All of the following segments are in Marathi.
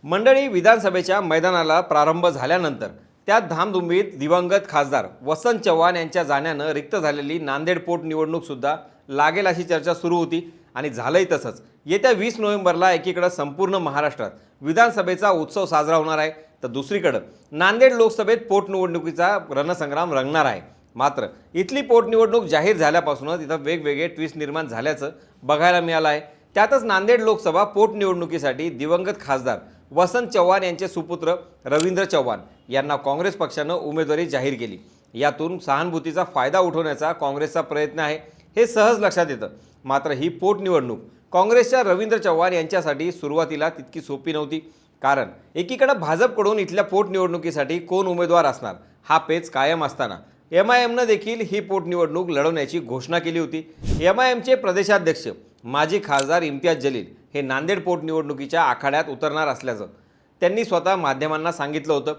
मंडळी, विधानसभेच्या मैदानाला प्रारंभ झाल्यानंतर त्यात धामधुमीत दिवंगत खासदार वसंत चव्हाण यांच्या जाण्यानं रिक्त झालेली नांदेड पोटनिवडणूक सुद्धा लागेल अशी चर्चा सुरू होती आणि झालंही तसंच। येत्या 20 नोव्हेंबरला एकीकडे संपूर्ण महाराष्ट्रात विधानसभेचा उत्सव साजरा होणार आहे, तर दुसरीकडे नांदेड लोकसभेत पोटनिवडणुकीचा रणसंग्राम रंगणार आहे। मात्र इथली पोटनिवडणूक जाहीर झाल्यापासूनच इथं वेगवेगळे ट्विस्ट निर्माण झाल्याचं बघायला मिळालं आहे। त्यातच नांदेड लोकसभा पोटनिवडणुकीसाठी दिवंगत खासदार वसंत चव्हाण यांचे सुपुत्र रवींद्र चव्हाण यांना काँग्रेस पक्षानं उमेदवारी जाहीर केली। यातून सहानुभूतीचा फायदा उठवण्याचा काँग्रेसचा प्रयत्न आहे हे सहज लक्षात येतं। मात्र ही पोटनिवडणूक काँग्रेसच्या रवींद्र चव्हाण यांच्यासाठी सुरुवातीला तितकी सोपी नव्हती, कारण एकीकडे भाजपकडून इथल्या पोटनिवडणुकीसाठी कोण उमेदवार असणार हा पेच कायम असताना एमआयएमनं देखील ही पोटनिवडणूक लढवण्याची घोषणा केली होती। एमआयएमचे प्रदेशाध्यक्ष माजी खासदार इम्तियाज जलील हे नांदेड पोटनिवडणुकीच्या आखाड्यात उतरणार असल्याचं त्यांनी स्वतः माध्यमांना सांगितलं होतं।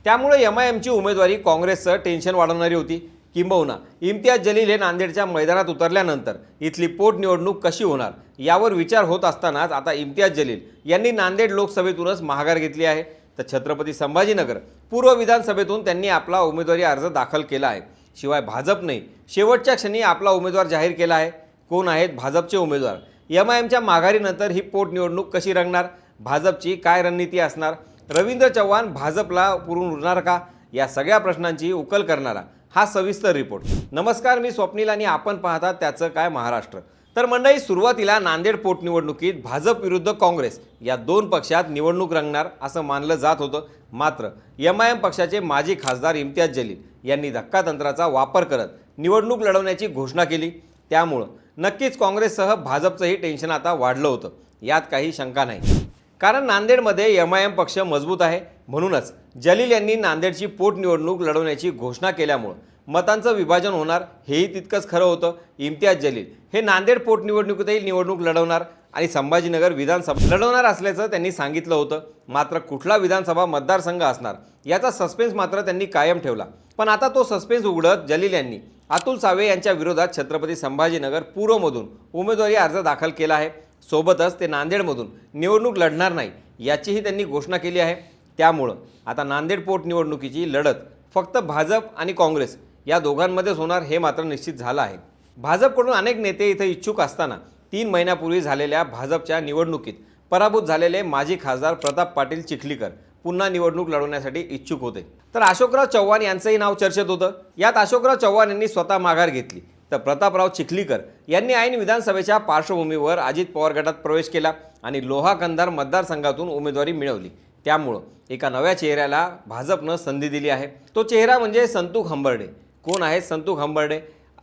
त्यामुळे एमआयएमची उमेदवारी काँग्रेसचं टेन्शन वाढवणारी होती। किंबहुना इम्तियाज जलील हे नांदेडच्या मैदानात उतरल्यानंतर इथली पोटनिवडणूक कशी होणार यावर विचार होत असतानाच आता इम्तियाज जलील यांनी नांदेड लोकसभेतूनच माघार घेतली आहे। तर छत्रपती संभाजीनगर पूर्व विधानसभेतून त्यांनी आपला उमेदवारी अर्ज दाखल केला आहे। शिवाय भाजपने शेवटच्या क्षणी आपला उमेदवार जाहीर केला आहे। कोण आहेत भाजपचे उमेदवार? एमआयएमच्या माघारीनंतर ही पोटनिवडणूक कशी रंगणार? भाजपची काय रणनीती असणार? रवींद्र चव्हाण भाजपला पुरून उरणार का? या सगळ्या प्रश्नांची उकल करणारा हा सविस्तर रिपोर्ट। नमस्कार, मी स्वप्नील आणि आपण पाहता त्याचं काय महाराष्ट्र। तर मंडळी, सुरुवातीला नांदेड पोटनिवडणुकीत भाजप विरुद्ध काँग्रेस या दोन पक्षात निवडणूक रंगणार असं मानलं जात होतं। मात्र एमआयएम पक्षाचे माजी खासदार इम्तियाज जलील यांनी धक्कातंत्राचा वापर करत निवडणूक लढवण्याची घोषणा केली। त्यामुळं नक्कीच काँग्रेससह भाजपचंही टेन्शन आता वाढलं होतं, यात काही शंका नाही। कारण नांदेडमध्ये एमआयएम पक्ष मजबूत आहे, म्हणूनच जलील यांनी नांदेडची पोटनिवडणूक लढवण्याची घोषणा केल्यामुळं मतांचं विभाजन होणार हेही तितकंच खरं होतं। इम्तियाज जलील हे नांदेड पोटनिवडणुकीतही निवडणूक लढवणार आणि संभाजीनगर विधानसभा लढवणार असल्याचं त्यांनी सांगितलं होतं। मात्र कुठला विधानसभा मतदारसंघ असणार याचा सस्पेन्स मात्र त्यांनी कायम ठेवला। पण आता तो सस्पेन्स उघडत जलील यांनी अतुल सावे यांच्या विरोधात छत्रपती संभाजीनगर पूर्वमधून उमेदवारी अर्ज दाखल केला आहे। सोबतच ते नांदेडमधून निवडणूक लढणार नाही याचीही त्यांनी घोषणा केली आहे। त्यामुळं आता नांदेड पोटनिवडणुकीची लढत फक्त भाजप आणि काँग्रेस या दोघांमध्येच होणार हे मात्र निश्चित झालं आहे। भाजपकडून अनेक नेते इथं इच्छुक असताना 3 महिन्यापूर्वी झालेल्या भाजपच्या निवडणुकीत पराभूत झालेले माजी खासदार प्रताप पाटील चिखलीकर पुन्हा निवडणूक लढवण्यासाठी इच्छुक होते। तर अशोकराव चव्हाण यांचंही नाव चर्चेत होतं। यात अशोकराव चव्हाण यांनी स्वतः माघार घेतली, तर प्रतापराव चिखलीकर यांनी ऐन विधानसभेच्या पार्श्वभूमीवर अजित पवार गटात प्रवेश केला आणि लोहा कंधार मतदारसंघातून उमेदवारी मिळवली। त्यामुळं एका नव्या चेहऱ्याला भाजपनं संधी दिली आहे। तो चेहरा म्हणजे संतुख हंबर्डे। कोण आहेत संतुख हंबर्डे?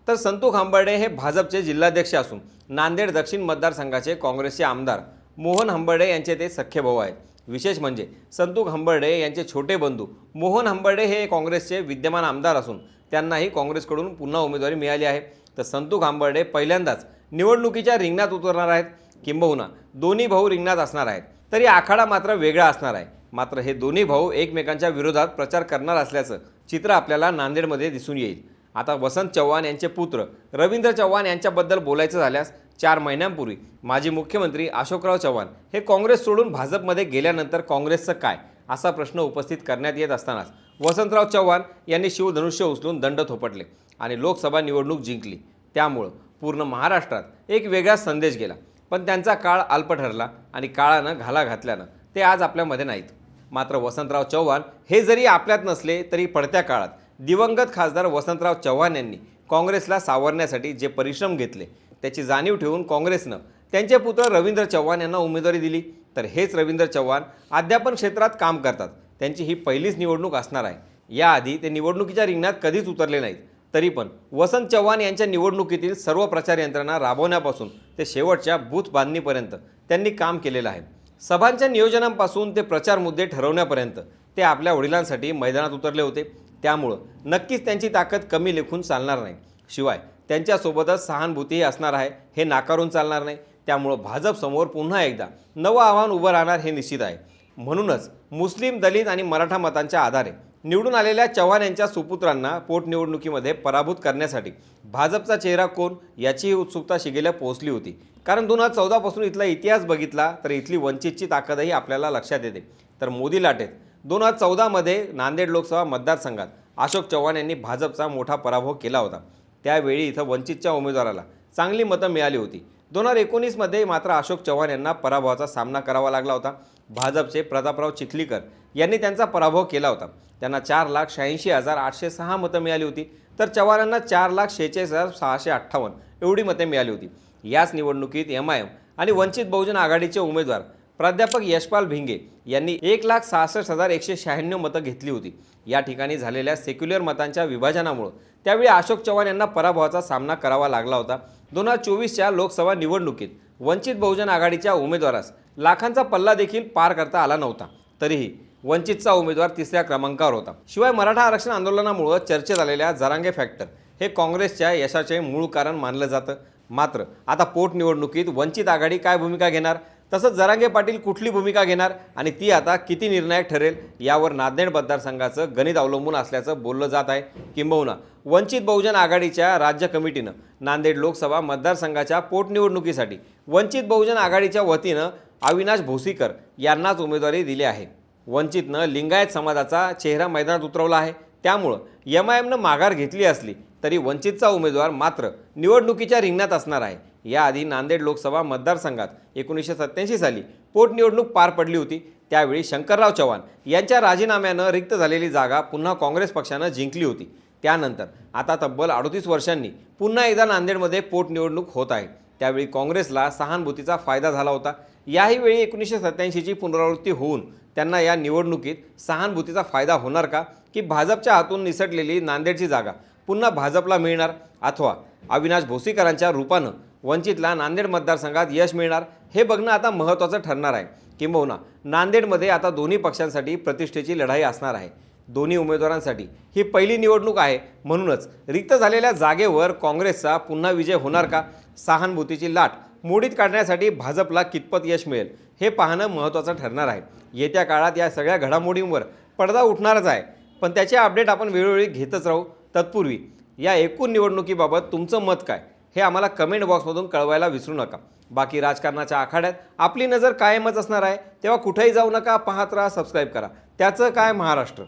तर संतुख हंबर्डे हे भाजपचे जिल्हाध्यक्ष असून नांदेड दक्षिण मतदारसंघाचे काँग्रेसचे आमदार मोहन हंबर्डे यांचे ते सख्खे भाऊ आहेत। विशेष म्हणजे संतुख हंबर्डे यांचे छोटे बंधू मोहन हंबर्डे हे काँग्रेसचे विद्यमान आमदार असून त्यांनाही काँग्रेसकडून पुन्हा उमेदवारी मिळाली आहे। तर संतुख हंबर्डे पहिल्यांदाच निवडणुकीच्या रिंगणात उतरणार आहेत, किंबहुना दोन्ही भाऊ रिंगणात असणार आहेत। तरी आखाडा मात्र वेगळा असणार आहे। मात्र हे दोन्ही भाऊ एकमेकांच्या विरोधात प्रचार करणार असल्याचं चित्र आपल्याला नांदेडमध्ये दिसून येईल। आता वसंत चव्हाण यांचे पुत्र रवींद्र चव्हाण यांच्याबद्दल बोलायचं झाल्यास 4 महिन्यांपूर्वी माजी मुख्यमंत्री अशोकराव चव्हाण हे काँग्रेस सोडून भाजपमध्ये गेल्यानंतर काँग्रेसचं काय असा प्रश्न उपस्थित करण्यात येत असतानाच वसंतराव चव्हाण यांनी शिवधनुष्य उचलून दंड थोपटले आणि लोकसभा निवडणूक जिंकली। त्यामुळं पूर्ण महाराष्ट्रात एक वेगळाच संदेश गेला। पण त्यांचा काळ अल्प ठरला आणि काळानं घाला घातल्यानं ते आज आपल्यामध्ये नाहीत। मात्र वसंतराव चव्हाण हे जरी आपल्यात नसले तरी पडत्या काळात दिवंगत खासदार वसंतराव चव्हाण यांनी काँग्रेसला सावरण्यासाठी जे परिश्रम घेतले त्याची जाणीव ठेवून काँग्रेसनं त्यांचे पुत्र रवींद्र चव्हाण यांना उमेदवारी दिली। तर हेच रवींद्र चव्हाण अध्यापन क्षेत्रात काम करतात। त्यांची ही पहिलीच निवडणूक असणार आहे। याआधी ते निवडणुकीच्या रिंगणात कधीच उतरले नाहीत। तरी पण वसंत चव्हाण यांच्या निवडणुकीतील सर्व प्रचार यंत्रणा राबवण्यापासून ते शेवटच्या बूथ बांधणीपर्यंत त्यांनी काम केलेलं आहे। सभांच्या नियोजनापासून ते प्रचार मुद्दे ठरवण्यापर्यंत ते आपल्या वडिलांसाठी मैदानात उतरले होते। त्यामुळं नक्कीच त्यांची ताकद कमी लेखून चालणार नाही। शिवाय त्यांच्यासोबतच सहानुभूतीही असणार आहे हे नाकारून चालणार नाही। त्यामुळं भाजपसमोर पुन्हा एकदा नवं आव्हान उभं राहणार हे निश्चित आहे। म्हणूनच मुस्लिम, दलित आणि मराठा मतांच्या आधारे निवडून आलेल्या चव्हाण यांच्या सुपुत्रांना पोटनिवडणुकीमध्ये पराभूत करण्यासाठी भाजपचा चेहरा कोण याची उत्सुकता शिगेला पोहोचली होती. कारण 2014 पासून इथला इतिहास बघितला तर इथली वंचितची ताकदही आपल्याला लक्षात येते. तर मोदी लाटेत 2014 मध्ये नांदेड लोकसभा मतदारसंघात अशोक चव्हाण यांनी भाजपचा मोठा पराभव केला होता. त्यावेळी इथं वंचितच्या उमेदवाराला चांगली मतं मिळाली होती. 2019 मध्ये मात्र अशोक चव्हाण यांना पराभवाचा सामना करावा लागला होता. भाजपचे प्रतापराव चिखलीकर यांनी त्यांचा पराभव केला होता. त्यांना 4,86,806 मतं मिळाली होती, तर चव्हाणांना 4,46,658 एवढी मते मिळाली होती. याच निवडणुकीत MIM आणि वंचित बहुजन आघाडीचे उमेदवार प्राध्यापक यशपाल भिंगे यांनी 1,66,196 मतं घेतली होती. या ठिकाणी झालेल्या सेक्युलर मतांच्या विभाजनामुळे त्यावेळी अशोक चव्हाण यांना पराभवाचा सामना करावा लागला होता. 2024च्या लोकसभा निवडणुकीत वंचित बहुजन आघाडीच्या उमेदवारास लाखांचा पल्ला देखील पार करता आला नव्हता. तरीही वंचितचा उमेदवार 3ऱ्या क्रमांकावर होता. शिवाय मराठा आरक्षण आंदोलनामुळे चर्चेत आलेल्या जरांगे फॅक्टर हे काँग्रेसच्या यशाचे मूळ कारण मानलं जातं. मात्र आता पोटनिवडणुकीत वंचित आघाडी काय भूमिका घेणार, तसंच जरांगे पाटील कुठली भूमिका घेणार आणि ती आता किती निर्णायक ठरेल यावर नांदेड मतदारसंघाचं गणित अवलंबून असल्याचं बोललं जात आहे. किंबहुना वंचित बहुजन आघाडीच्या राज्य कमिटीनं नांदेड लोकसभा मतदारसंघाच्या पोटनिवडणुकीसाठी वंचित बहुजन आघाडीच्या वतीनं अविनाश भोसीकर यांनाच उमेदवारी दिली आहे. वंचितनं लिंगायत समाजाचा चेहरा मैदानात उतरवला आहे. त्यामुळं MIMनं माघार घेतली असली तरी वंचितचा उमेदवार मात्र निवडणुकीच्या रिंगणात असणार आहे. याआधी नांदेड लोकसभा मतदारसंघात 1987 साली पोटनिवडणूक पार पडली होती. त्यावेळी शंकरराव चव्हाण यांच्या राजीनाम्यानं रिक्त झालेली जागा पुन्हा काँग्रेस पक्षानं जिंकली होती. त्यानंतर आता तब्बल 38 वर्षांनी पुन्हा एकदा नांदेडमध्ये पोटनिवडणूक होत आहे. त्यावेळी काँग्रेसला सहानुभूतीचा फायदा झाला होता. याही वेळी 1987ची पुनरावृत्ती होऊन त्यांना या निवडणुकीत सहानुभूतीचा फायदा होणार का, की भाजपच्या हातून निसटलेली नांदेडची जागा पुन्हा भाजपला मिळणार, अथवा अविनाश भोसीकरांच्या रूपानं वंचितला नांदेड मतदारसंघात यश मिळणार, हे बघणं आता महत्त्वाचं ठरणार आहे. किंबहुना नांदेडमध्ये आता दोन्ही पक्षांसाठी प्रतिष्ठेची लढाई असणार आहे. दोन्ही उमेदवारांसाठी ही पहिली निवडणूक आहे. म्हणूनच रिक्त झालेल्या जागेवर काँग्रेसचा पुन्हा विजय होणार का, सहानुभूतीची लाट मोडीत काढण्यासाठी भाजपला कितपत यश मिळेल हे पाहणं महत्त्वाचं ठरणार आहे. येत्या काळात या सगळ्या घडामोडींवर पडदा उठणारच आहे, पण त्याचे अपडेट आपण वेळोवेळी घेतच राहू. तत्पूर्वी या एकूण निवडणुकीबाबत तुमचं मत काय हे आम्हाला कमेंट बॉक्समधून कळवायला विसरू नका. बाकी राजकारणाच्या आखाड्यात आपली नजर कायमच असणार आहे, तेव्हा कुठेही जाऊ नका. पाहत राहा, सबस्क्राईब करा. त्याचं काय महाराष्ट्र.